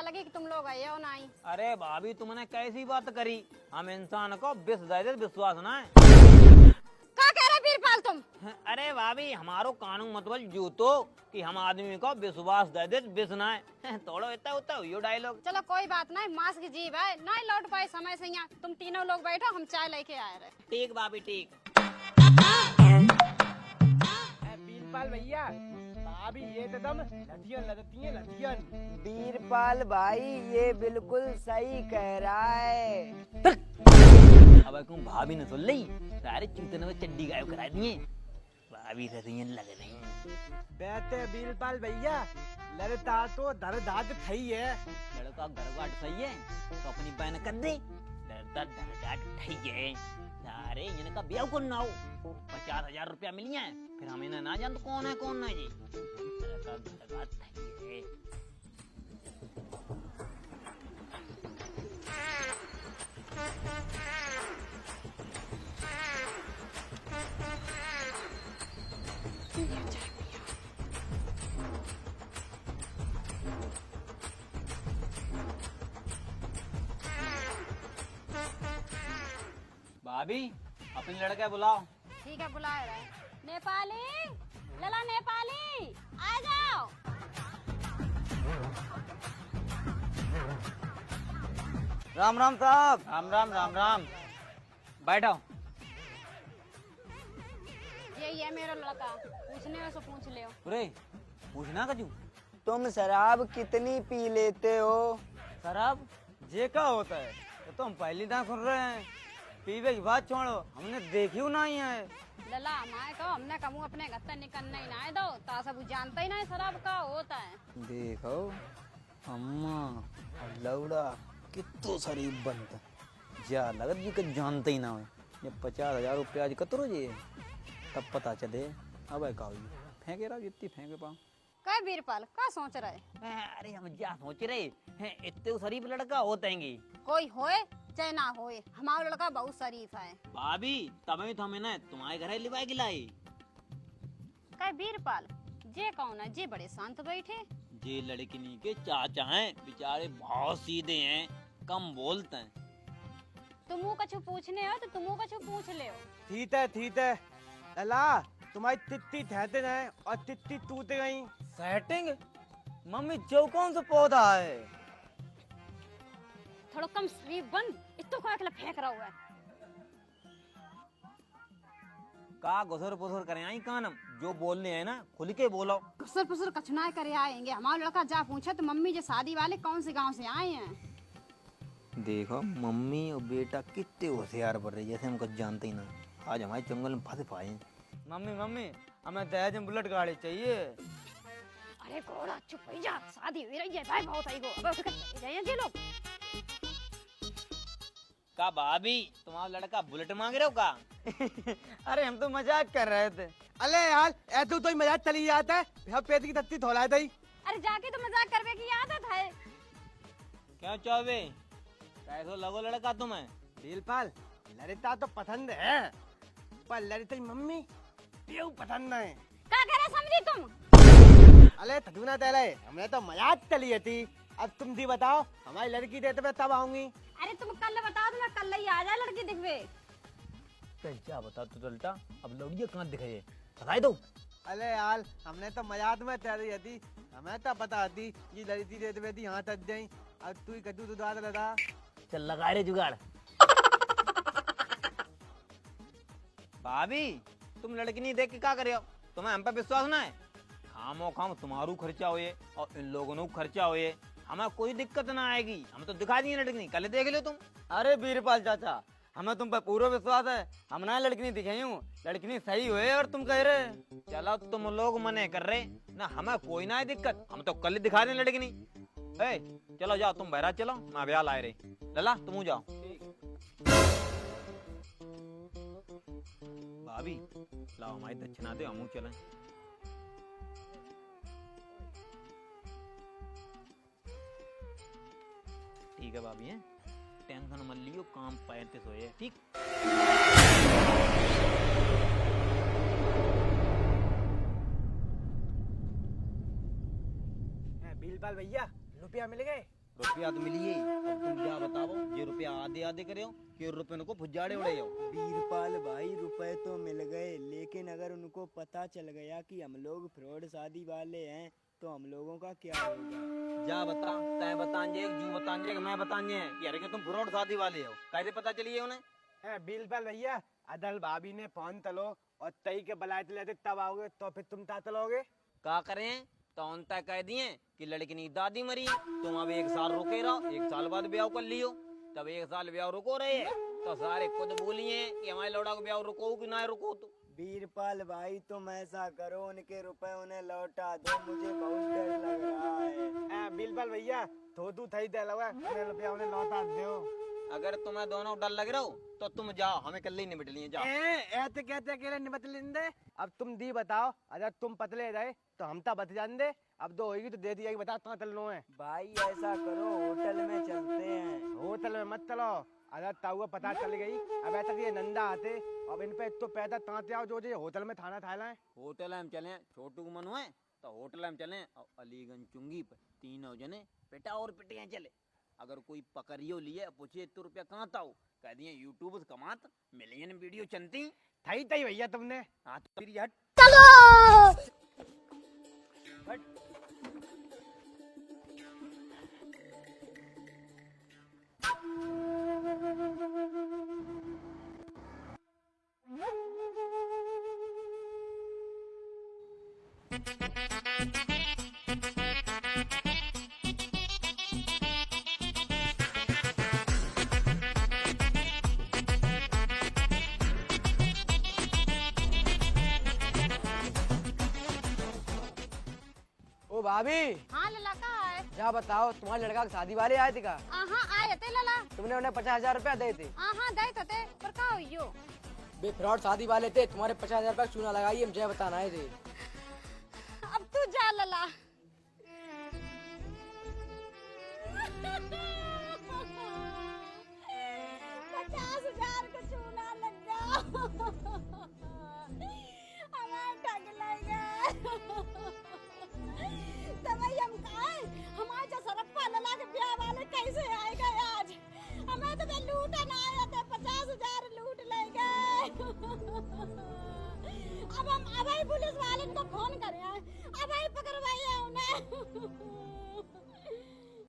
लगी कि तुम लोग आए हो नहीं। अरे भाभी तुमने कैसी बात करी, हम इंसान को विश्वास ना है। क्या कह रहे वीरपाल तुम? अरे भाभी हमारो कानून मतलब जो तो कि हम आदमी को विश्वास दे दे विष ना है थोड़ा इतना होता है डायलॉग। चलो कोई बात नहीं, मांस की जीव है, नहीं लौट पाए समय से यहाँ। तुम तीनों लोग बैठो, हम चाय लेके आए रहे। ठीक भाभी ठीक। वीरपाल भैया भाभी ये तो दम लधियन लगती है लधियन। वीरपाल भाई ये बिल्कुल सही कह रहा है। अब तुम भाभी ने सुन ली सारे चूतने में चड्डी गायब करा दिए। भाभी रसियन लग रही बैठे वीरपाल भैया लड़ता तो दर्दाद थई है। लड़का गरवाट सही है तो अपनी बहन कर दे, डरता दरदाट ठीक है। सारे इनका ब्याह को ना हो 50,000 रुपया मिली है, फिर हम इन्हें ना जान तो कौन है कौन नहीं जी। लड़का दरदाट ठीक है। भाभी अपने लड़का बुलाओ। ठीक है बुला रहे। नेपाली, लला नेपाली आ जाओ। राम राम साहब। राम राम राम राम, बैठो। यही है मेरा लड़का, पूछने हो तो पूछ ले। अरे पूछना कजू तुम शराब कितनी पी लेते हो? शराब जे का होता है तो हम पहली ना सुन रहे हैं। पीवे की बात छोड़ो, हमने देखी नहीं है। लला हमारे को हमने कहूँ अपने घर से निकलना ही ना दो, तो सब जानता ही नहीं शराब का होता है। देखो अम्मा लौड़ा कितो शरीफ बनता जा लगत जी कुछ जानते ही ना हो। ये 50,000 रुपया आज कतरो जी तब पता चले। अब का फेंके रहा जितनी फेंके पाओ। कह वीरपाल क्या सोच रहे? अरे हम क्या सोच रहे हैं, इतने शरीफ लड़का होते हैं। कोई होए चाहे ना होए, हमारा लड़का बहुत शरीफ है। भाभी तभी तो हमें ना तुम्हारे घर लिवाए गिलाई। कह वीरपाल जे कौन है जे बड़े शांत बैठे? ये लड़किनी के चाचा हैं, बेचारे बहुत सीधे हैं, कम बोलते हैं। तुम कछु पूछने हो तो तुम कछु पूछ ले। ठीक है अला तुम्हारी तित्ती ठहते रहे और तित्ती टूट गई। सेटिंग मम्मी जो कौन सा पौधा है? थोड़ा कम शरीफ बन, इतो को अकेला फेंक रहा हुआ है। का घुसर पुसर करें आई कानम, जो बोलने हैं ना खुल के बोलो। कसर पुसर कछुना करे आएंगे। हमारा लड़का जा पूछे तो मम्मी जो शादी वाले कौन से गांव से आए हैं। देखो मम्मी और बेटा कितने होशियार पड़ रही जैसे हम कुछ जानते ही ना। आज हमारे जंगल में फंस पाए। मम्मी हमें दहेज में बुलेट गाड़ी चाहिए। अरे घोड़ा चुप हो जा, शादी हो रही है भाई बहुत आई गो। अब उसके चले जाइए जी लोग। का भाभी तुम्हारा लड़का बुलेट मांग रहे हो का? अरे हम तो मजाक कर रहे थे। अरे यार ऐसे तो मजाक चली जाता है, हम पेट की तत्ती थोड़ा दई। अरे जाके तो मजाक करवे की आदत है। क्यों चौबे कैसो लगो लड़का तुम्हें? वीरपाल लड़ता तो पसंद है पर लड़ती मम्मी क्यों पसंद नहीं। क्या करे समझी तुम? अरे थकूना तेरे हमने तो मजाक चली थी। अब तुम दी बताओ हमारी लड़की देते मैं तब आऊंगी। अरे तुम कल बताओ तो मैं कल ही आ जाए लड़की दिखवे। क्या बता तू चलता, अब लौड़िया कहाँ दिखाई बताई दो। अरे यार हमने तो मजाक में तैयारी थी, हमें तो पता थी ये लड़की देते थी यहाँ तक जाई। अब तू ही कद्दू तो दाद लगा। चल लगा रे जुगाड़। भाभी तुम लड़की नहीं देख के क्या करे हो? तुम्हें हम पे विश्वास ना है? खामो खाम तुम्हारू खर्चा होए और इन लोगों को खर्चा होए, हमें कोई दिक्कत ना आएगी। हम तो दिखा दिए लड़की, कल देख लो तुम। अरे वीरपाल चाचा हमें तुम पर पूरा विश्वास है। हम ना लड़की नहीं दिखाई हूँ, लड़की नहीं सही हुए और तुम कह रहे। चलो तुम लोग मने कर रहे ना, हमें कोई ना है दिक्कत, हम तो कल दिखा दें लड़की नहीं। ए, चलो जाओ तुम बहरा चलो, मैं ब्याह लाए रहे। लला तुम जाओ। भाभी लाओ हमारी दक्षिणा दे, हम चलें। ठीक है भाभी हैं, टेंशन मत लियो, काम पैंते सोए ठीक। वीरपाल भैया रुपया मिल गए? रुपया तो मिलिए, अब तुम क्या बताओ, ये रुपया आधे आधे करे हो कि रुपये को फुजाड़े उड़े हो? वीरपाल भाई रुपए तो मिल गए, लेकिन अगर उनको पता चल गया कि हम लोग फ्रॉड शादी वाले हैं तो हम लोगों का क्या होगा? जा बता, तय बतांजे, जू बतांजे, मैं बतांजे कि अरे कि तुम फ्रॉड शादी वाले हो, कैसे पता चलिए उन्हें? बिलबल भैया, अदल भाभी ने फोन तलो और तई के बलाए तले तब आओगे तो फिर तुम ता तलोगे? का करें तो उन तय कह दिए कि लड़की की दादी मरी है, तुम अब 1 साल रुके रहो, 1 साल बाद ब्याह कर लियो। तब 1 साल ब्याह रुको रहे तो सारे खुद बोलिए कि हमारे लौड़ा को ब्याह रुको कि ना रुको। तो वीरपाल भाई तुम ऐसा करो, उनके रुपए उन्हें लौटा दो, मुझे बहुत डर लग रहा है। बिलबल भैया, तो तू थई दे लगा, रुपया उन्हें लौटा दो। अगर तुम्हें दोनों डर लग रहा हो तो तुम जाओ, हमें कल ही निपट लिए, जाओ। ऐसे कहते अकेले निपट लेंदे। अब तुम दी बताओ, अगर तुम पतले रहे तो हम ता बच जाते, अब दो होगी तो दे दिया, बता कहाँ चलना है? भाई ऐसा करो, होटल में चलते हैं। होटल में मत चलो, अगर ताऊ पता चल गई, अब ऐसा ये नंदा आते, अब इन पे तो पैदा तांते आओ जो होटल में थाना थाला है। होटल में चले, छोटू को मनु है तो होटल में चले, और अलीगंज चुंगी पर तीनों जने पेटा और पिटिया चले। अगर कोई पकड़ियो लिए पूछे इतने रुपया कहाँ था, कह दिए यूट्यूब से कमात, मिलियन वीडियो चलती। थई तई भैया तुमने। हाँ तो फिर हट। ओ भाभी, हाँ लला का है? क्या बताओ, तुम्हारे लड़का की शादी वाले आए थे का? हाँ आए थे लला। तुमने उन्हें 50,000 रुपया दे थे? हाँ दे थे, पर का हुइयो? बे फ्रॉड शादी वाले थे, तुम्हारे 50,000 रुपया चूना लगाइए, मुझे बताना आए थे। अब तू जा लला। हमारे जो सरप्पा लला के ब्याह वाले कैसे आएगा आज? हमें तो लूटन आए थे, 50,000 लूट ले गए। अब हम पुलिस वाले को फोन करें, अब पकड़वाइए उन्हें।